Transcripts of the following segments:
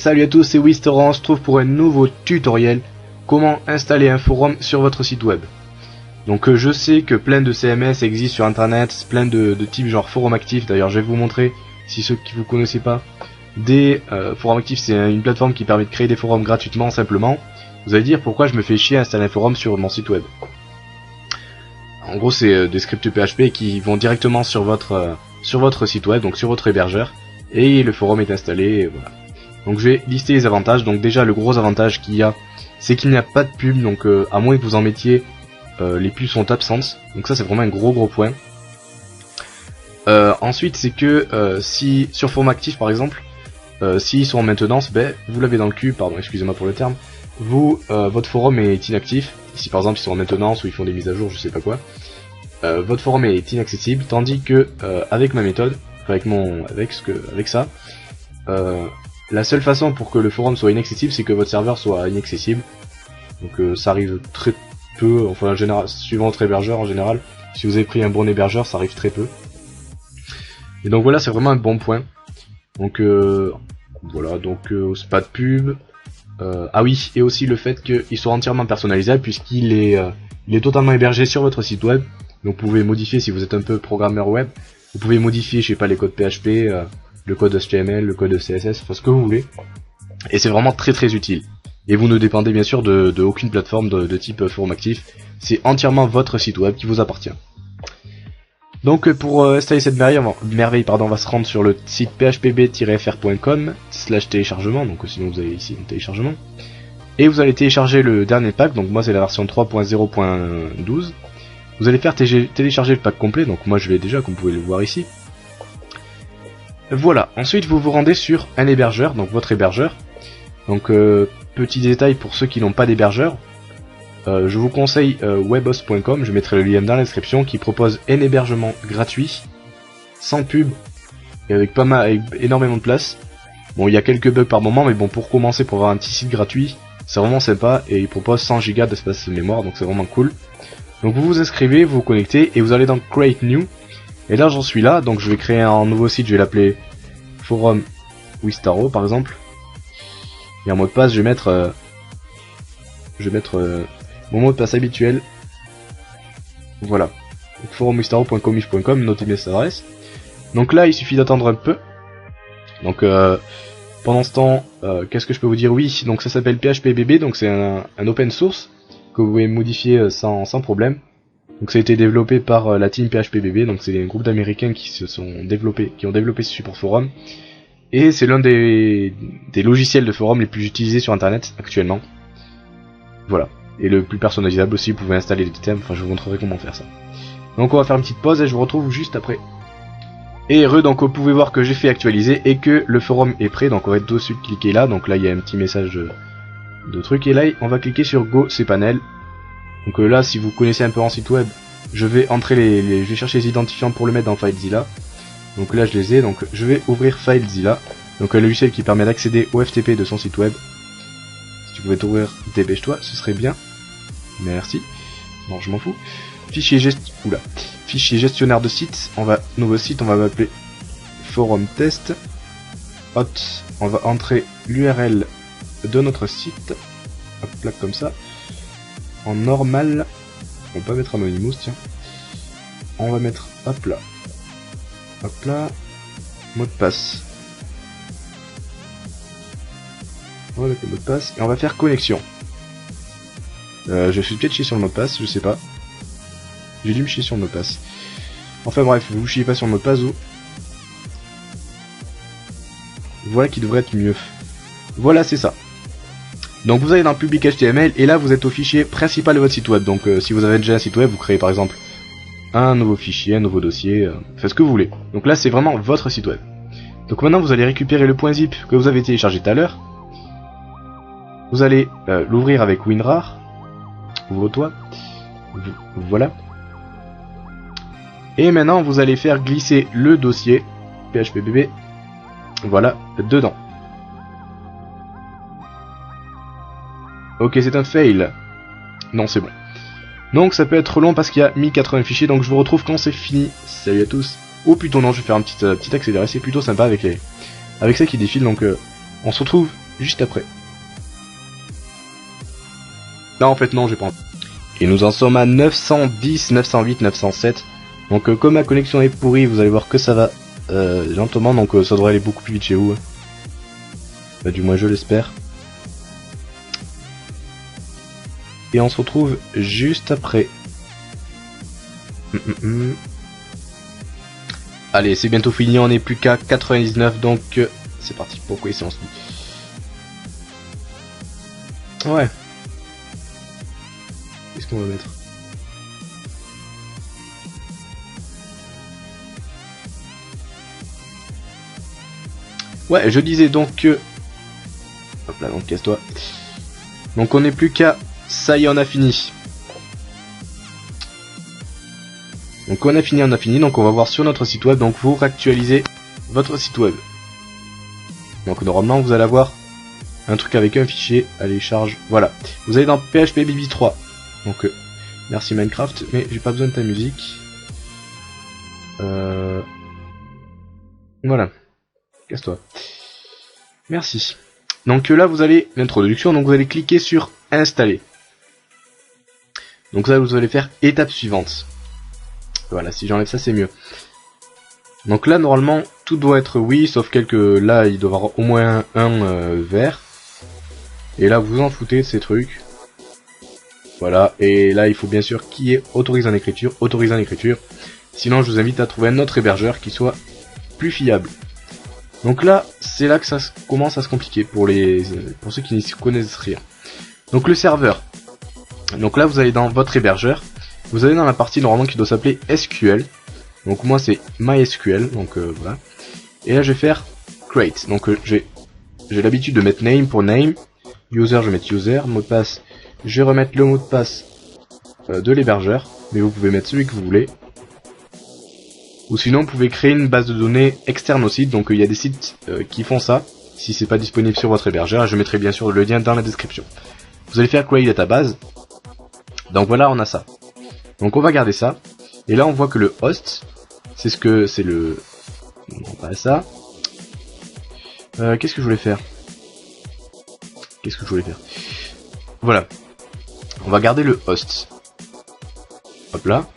Salut à tous, c'est Wisteron, on se trouve pour un nouveau tutoriel. Comment installer un forum sur votre site web. Donc je sais que plein de CMS existent sur internet, plein de types genre forum actif. D'ailleurs je vais vous montrer, si ceux qui vous connaissez pas, des forums actifs. C'est une plateforme qui permet de créer des forums gratuitement, simplement. Vous allez dire pourquoi je me fais chier à installer un forum sur mon site web. En gros c'est des scripts PHP qui vont directement sur votre site web, donc sur votre hébergeur, et le forum est installé, et voilà. Donc je vais lister les avantages. Donc déjà le gros avantage qu'il y a, c'est qu'il n'y a pas de pub, donc à moins que vous en mettiez, les pubs sont absentes, donc ça c'est vraiment un gros point. Ensuite c'est que si sur forum actif par exemple, s'ils sont en maintenance, ben vous l'avez dans le cul, pardon, excusez-moi pour le terme, votre forum est inactif. Si par exemple ils sont en maintenance ou ils font des mises à jour, je sais pas quoi, votre forum est inaccessible, tandis que avec ma méthode, avec ça, la seule façon pour que le forum soit inaccessible, c'est que votre serveur soit inaccessible. Donc ça arrive très peu, enfin en général, suivant votre hébergeur en général. Si vous avez pris un bon hébergeur, ça arrive très peu. Et donc voilà, c'est vraiment un bon point. Donc voilà, donc c'est pas de pub. Ah oui, et aussi le fait qu'il soit entièrement personnalisable, puisqu'il est totalement hébergé sur votre site web. Donc vous pouvez modifier, si vous êtes un peu programmeur web, vous pouvez modifier, je sais pas, les codes PHP, le code HTML, le code CSS, enfin ce que vous voulez. Et c'est vraiment très utile. Et vous ne dépendez bien sûr de aucune plateforme de type forum actif. C'est entièrement votre site web qui vous appartient. Donc pour installer cette merveille, on va se rendre sur le site phpb-fr.com/téléchargement. Donc sinon vous avez ici un téléchargement. Et vous allez télécharger le dernier pack. Donc moi c'est la version 3.0.12. Vous allez faire télécharger le pack complet. Donc moi je l'ai déjà, comme vous pouvez le voir ici. Voilà, ensuite vous vous rendez sur un hébergeur, donc votre hébergeur. Donc petit détail pour ceux qui n'ont pas d'hébergeur, je vous conseille webhost.com, je mettrai le lien dans la description, qui propose un hébergement gratuit, sans pub, et avec énormément de place. Bon, il y a quelques bugs par moment, mais bon, pour commencer, pour avoir un petit site gratuit, c'est vraiment sympa, et il propose 100 Go d'espace mémoire, donc c'est vraiment cool. Donc vous vous inscrivez, vous vous connectez, et vous allez dans Create New. Et là j'en suis là, donc je vais créer un nouveau site, je vais l'appeler Forum Wistaro par exemple. Et en mot de passe je vais mettre mon mot de passe habituel. Voilà. forumwistaro.comif.com, notez bien cette adresse. Donc là il suffit d'attendre un peu. Donc pendant ce temps, qu'est-ce que je peux vous dire? Oui, donc ça s'appelle PHPBB, donc c'est un open source que vous pouvez modifier sans problème. Donc ça a été développé par la team PHPBB, donc c'est un groupe d'Américains qui ont développé ce support forum. Et c'est l'un des logiciels de forum les plus utilisés sur internet actuellement. Voilà. Et le plus personnalisable aussi, vous pouvez installer des thèmes, enfin je vous montrerai comment faire ça. Donc on va faire une petite pause et je vous retrouve juste après. Et donc vous pouvez voir que j'ai fait actualiser et que le forum est prêt, donc on va tout de suite cliquer là, donc là il y a un petit message de truc, et là on va cliquer sur Go cPanel. Donc là, si vous connaissez un peu en site web, je vais entrer je vais chercher les identifiants pour le mettre dans FileZilla. Donc là, je les ai. Donc je vais ouvrir FileZilla, donc un logiciel qui permet d'accéder au FTP de son site web. Si tu pouvais t'ouvrir, dépêche-toi, ce serait bien. Merci. Non, je m'en fous. Fichier gestionnaire de site. Nouveau site, on va m'appeler forum test. Hot. On va entrer l'URL de notre site. Hop là, comme ça. En normal, on va pas mettre Anonymous, tiens. On va mettre, hop là, mot de passe. On va mettre le mot de passe et on va faire connexion. Je suis peut-être chier sur le mot de passe, je sais pas. J'ai dû me chier sur le mot de passe. Enfin bref, vous chiez pas sur le mot de passe ou. Voilà qui devrait être mieux. Voilà, c'est ça. Donc vous allez dans Public HTML et là vous êtes au fichier principal de votre site web. Donc si vous avez déjà un site web, vous créez par exemple un nouveau fichier, un nouveau dossier, faites ce que vous voulez. Donc là c'est vraiment votre site web. Donc maintenant vous allez récupérer le .zip que vous avez téléchargé tout à l'heure. Vous allez l'ouvrir avec WinRAR. Ouvre-toi. Voilà. Et maintenant vous allez faire glisser le dossier PHPBB, voilà, dedans. Ok, c'est un fail. Non, c'est bon. Donc ça peut être long parce qu'il y a 1080 fichiers, donc je vous retrouve quand c'est fini. Salut à tous. Oh plutôt non, je vais faire un petit accéléré, c'est plutôt sympa avec ça qui défile, donc on se retrouve juste après. Non, en fait, non, j'ai pas envie. Et nous en sommes à 910, 908, 907. Donc, comme ma connexion est pourrie, vous allez voir que ça va lentement. Donc, ça devrait aller beaucoup plus vite chez vous. Bah, du moins, je l'espère. Et on se retrouve juste après. Allez, c'est bientôt fini, on n'est plus qu'à 99, donc c'est parti pour quoi séance. Ouais. Qu'est-ce qu'on va mettre? Ouais, je disais donc que... Hop là, donc casse-toi. Donc on n'est plus qu'à... Ça y est, on a fini. Donc on a fini, donc on va voir sur notre site web, donc vous réactualisez votre site web. Donc normalement vous allez avoir un truc avec un fichier, allez charge, voilà. Vous allez dans PHP Bibi 3. Donc merci Minecraft, mais j'ai pas besoin de ta musique. Voilà. Casse-toi. Merci. Donc là vous allez, l'introduction, donc vous allez cliquer sur installer. Donc là vous allez faire étape suivante. Voilà, si j'enlève ça c'est mieux. Donc là normalement tout doit être oui, sauf quelques... Là il doit y avoir au moins un vert. Et là vous en foutez de ces trucs. Voilà, et là il faut bien sûr qui est autorisé en écriture, Sinon je vous invite à trouver un autre hébergeur qui soit plus fiable. Donc là, c'est là que ça commence à se compliquer pour ceux qui ne connaissent rien. Donc le serveur. Donc là vous allez dans votre hébergeur. Vous allez dans la partie normalement qui doit s'appeler SQL. Donc moi c'est MySQL, donc voilà. Et là je vais faire create. Donc j'ai l'habitude de mettre name pour name. User, je vais mettre user. Mot de passe, je vais remettre le mot de passe de l'hébergeur. Mais vous pouvez mettre celui que vous voulez. Ou sinon vous pouvez créer une base de données externe au site. Donc il y a des sites qui font ça. Si c'est pas disponible sur votre hébergeur, je mettrai bien sûr le lien dans la description. Vous allez faire create database. Donc voilà, on a ça. Donc on va garder ça. Et là on voit que le host, c'est le... Non, pas ça. Qu'est-ce que je voulais faire? Voilà. On va garder le host. Hop là.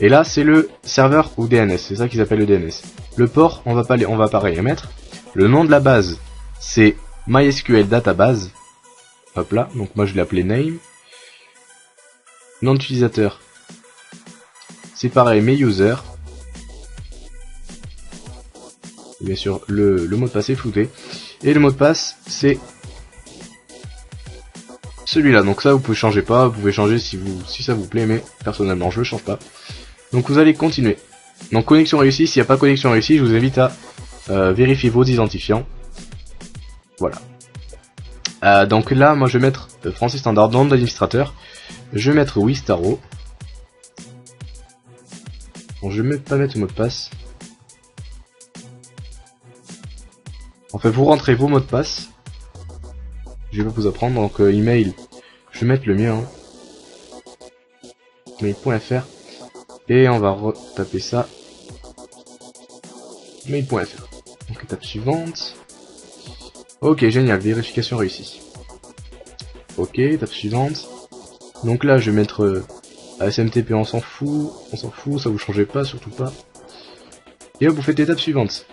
Et là c'est le serveur ou DNS, c'est ça qu'ils appellent le DNS. Le port, on va pas rien mettre. Le nom de la base, c'est MySQL database. Hop là, donc moi je l'ai appelé name. Nom d'utilisateur, c'est pareil, mes users. Et bien sûr, le mot de passe est flouté. Et le mot de passe, c'est celui-là. Donc ça, vous pouvez changer pas, vous pouvez changer si ça vous plaît, mais personnellement, je le change pas. Donc vous allez continuer. Donc connexion réussie, s'il n'y a pas connexion réussie, je vous invite à vérifier vos identifiants. Voilà. Donc là, moi je vais mettre français standard, nom d'administrateur. Je vais mettre Wistaro. Bon, je vais pas mettre le mot de passe. En fait, vous rentrez vos mots de passe. Je vais pas vous apprendre. Donc email, je vais mettre le mien. Hein. Mail.fr. Et on va retaper ça. Mail.fr. Donc étape suivante. Ok, génial, vérification réussie. Ok, étape suivante. Donc là, je vais mettre ASMTP, on s'en fout, ça vous changez pas, surtout pas. Et hop, vous faites l'étape suivante.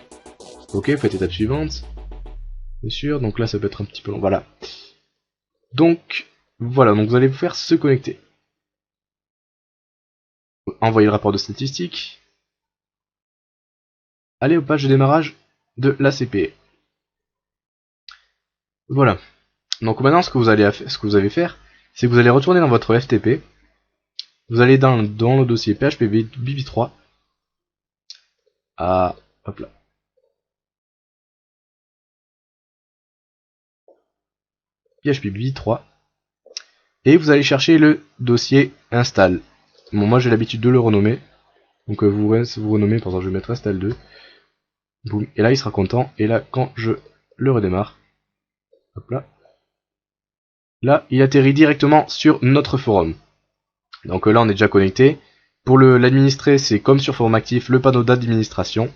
Ok, vous faites l'étape suivante. Bien sûr, donc là, ça peut être un petit peu long, voilà. Donc, voilà, donc vous allez vous faire se connecter. Envoyer le rapport de statistiques. Allez aux pages de démarrage de l'ACPE. Voilà. Donc maintenant, ce que vous allez faire, c'est que vous allez retourner dans votre FTP. Vous allez dans le dossier PHP Bibi 3. Hop là. PHP Bibi 3. Et vous allez chercher le dossier install. Bon, moi j'ai l'habitude de le renommer. Donc vous renommez, par exemple je vais mettre install 2. Boum. Et là il sera content. Et là quand je le redémarre, hop là. Là il atterrit directement sur notre forum. Donc là on est déjà connecté. Pour l'administrer c'est comme sur forum actif, le panneau d'administration.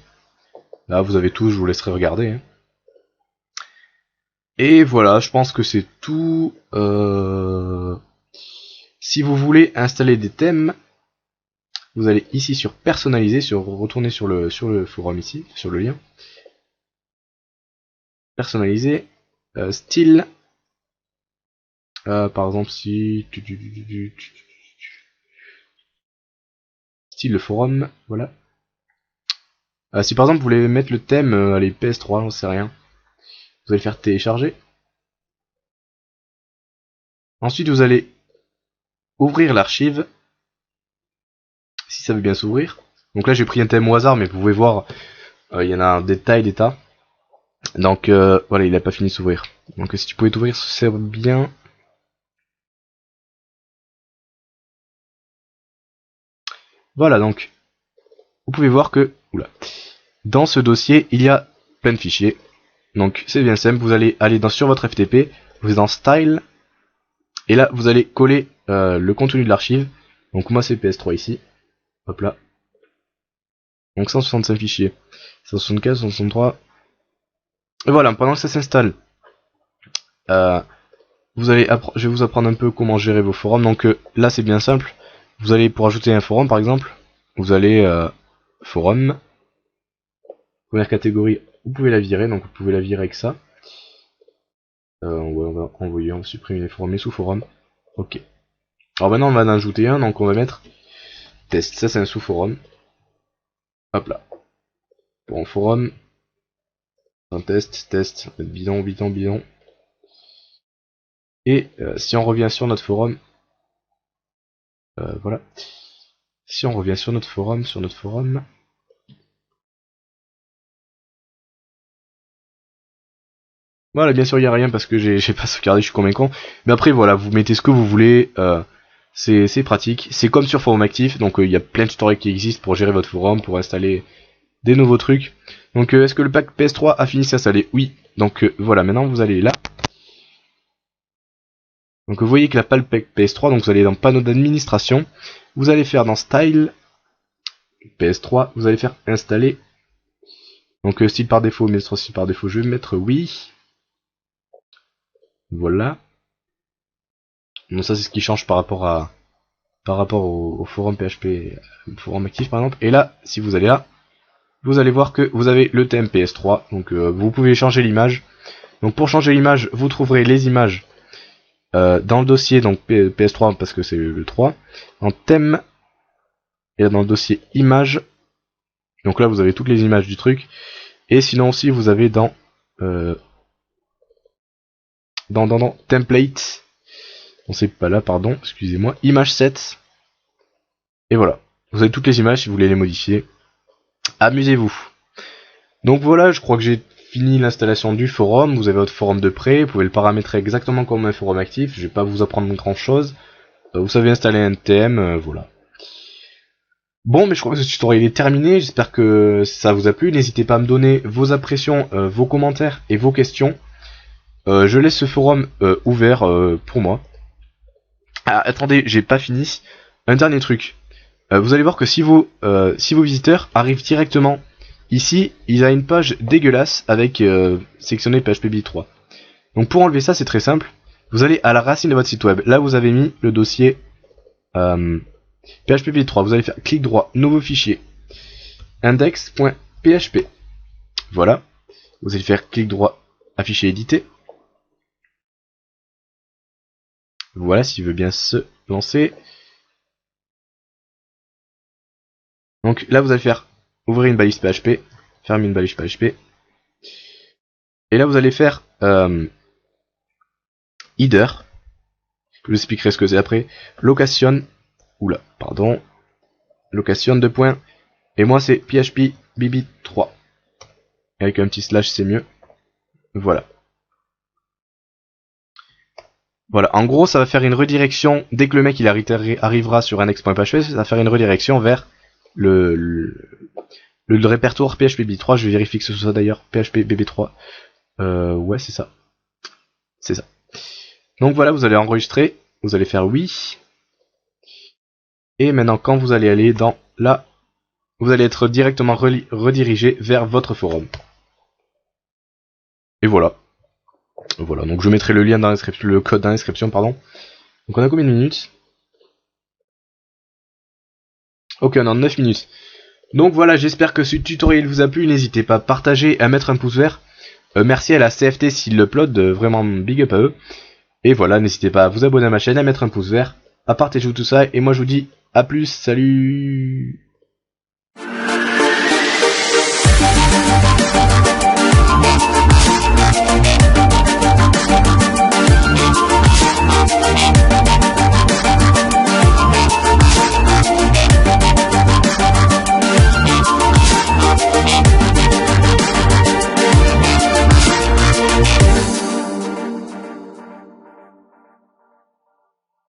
Là vous avez tout, je vous laisserai regarder. Hein. Et voilà, je pense que c'est tout. Si vous voulez installer des thèmes, vous allez ici sur personnaliser, retourner sur le forum ici, sur le lien. Personnaliser, style. Par exemple, si style le forum, voilà. Si par exemple vous voulez mettre le thème, allez PS3, j'en sais rien. Vous allez faire télécharger. Ensuite vous allez ouvrir l'archive, si ça veut bien s'ouvrir. Donc là j'ai pris un thème au hasard, mais vous pouvez voir, il y en a des tas et des tas. Donc voilà, il n'a pas fini de s'ouvrir. Donc si tu pouvais t'ouvrir, c'est bien. Voilà, donc vous pouvez voir que dans ce dossier, il y a plein de fichiers. Donc c'est bien simple, vous allez aller sur votre FTP, vous êtes dans Style, et là vous allez coller le contenu de l'archive. Donc moi c'est PS3 ici, hop là. Donc 165 fichiers, 175, 163. Et voilà, pendant que ça s'installe, je vais vous apprendre un peu comment gérer vos forums. Donc là c'est bien simple, vous allez pour ajouter un forum par exemple, vous allez forum, première catégorie, vous pouvez la virer, donc vous pouvez la virer avec ça. On va envoyer, on va supprimer les forums et sous-forums. Ok. Alors maintenant on va en ajouter un, donc on va mettre test, ça c'est un sous-forum. Hop là. Bon, forum, un test, bidon, bidon, bidon. Et si on revient sur notre forum, voilà. Si on revient sur notre forum, voilà, bien sûr il n'y a rien parce que j'ai pas sauvegardé, je suis comme un con. Mais après voilà, vous mettez ce que vous voulez, c'est pratique. C'est comme sur forum actif, donc il y a plein de tutoriels qui existent pour gérer votre forum, pour installer des nouveaux trucs. Donc est-ce que le pack PS3 a fini de s'installer? Oui. Donc voilà, maintenant vous allez là. Donc vous voyez que la pas le pack PS3, donc vous allez dans panneau d'administration, vous allez faire dans Style, PS3, vous allez faire installer. Donc style par défaut, mais style par défaut, je vais mettre oui. Voilà. Donc ça c'est ce qui change par rapport au forum PHP, forum actif par exemple. Et là, si vous allez là, vous allez voir que vous avez le thème PS3. Donc vous pouvez changer l'image. Donc pour changer l'image, vous trouverez les images dans le dossier donc PS3 parce que c'est le 3. En thème, et là dans le dossier images. Donc là vous avez toutes les images du truc. Et sinon aussi vous avez dans template. On sait pas là, pardon, excusez-moi. Image 7. Et voilà. Vous avez toutes les images si vous voulez les modifier. Amusez-vous. Donc voilà, je crois que j'ai fini l'installation du forum. Vous avez votre forum de près. Vous pouvez le paramétrer exactement comme un forum actif. Je vais pas vous apprendre grand chose. Vous savez installer un thème, voilà. Bon, mais je crois que ce tutoriel est terminé. J'espère que ça vous a plu. N'hésitez pas à me donner vos impressions, vos commentaires et vos questions. Je laisse ce forum ouvert pour moi. Ah, attendez, j'ai pas fini. Un dernier truc. Vous allez voir que si vos visiteurs arrivent directement ici, il a une page dégueulasse avec sectionné PHP 3. Donc pour enlever ça, c'est très simple. Vous allez à la racine de votre site web. Là, vous avez mis le dossier PHP 3. Vous allez faire clic droit, nouveau fichier, index.php. Voilà. Vous allez faire clic droit, afficher, éditer. Voilà, s'il veut bien se lancer. Donc là, vous allez faire ouvrir une balise PHP, fermer une balise PHP. Et là, vous allez faire header. Je vous expliquerai ce que c'est après. Location. Oula, pardon. Location 2 points. Et moi, c'est PHP BB3. Avec un petit slash, c'est mieux. Voilà. Voilà, en gros, ça va faire une redirection, dès que le mec il arrivera sur index.php, ça va faire une redirection vers le répertoire PHP BB3, je vérifie que ce soit d'ailleurs PHP BB3. Ouais, c'est ça. C'est ça. Donc voilà, vous allez enregistrer, vous allez faire oui. Et maintenant, quand vous allez aller dans là, vous allez être directement redirigé vers votre forum. Et voilà. Voilà, donc je mettrai le lien dans la description, le code dans la description, pardon. Donc on a combien de minutes? Ok, on a 9 minutes. Donc voilà, j'espère que ce tutoriel vous a plu. N'hésitez pas à partager et à mettre un pouce vert. Merci à la CFT s'il upload, vraiment big up à eux. Et voilà, n'hésitez pas à vous abonner à ma chaîne, à mettre un pouce vert, à partager tout ça. Et moi je vous dis à plus, salut.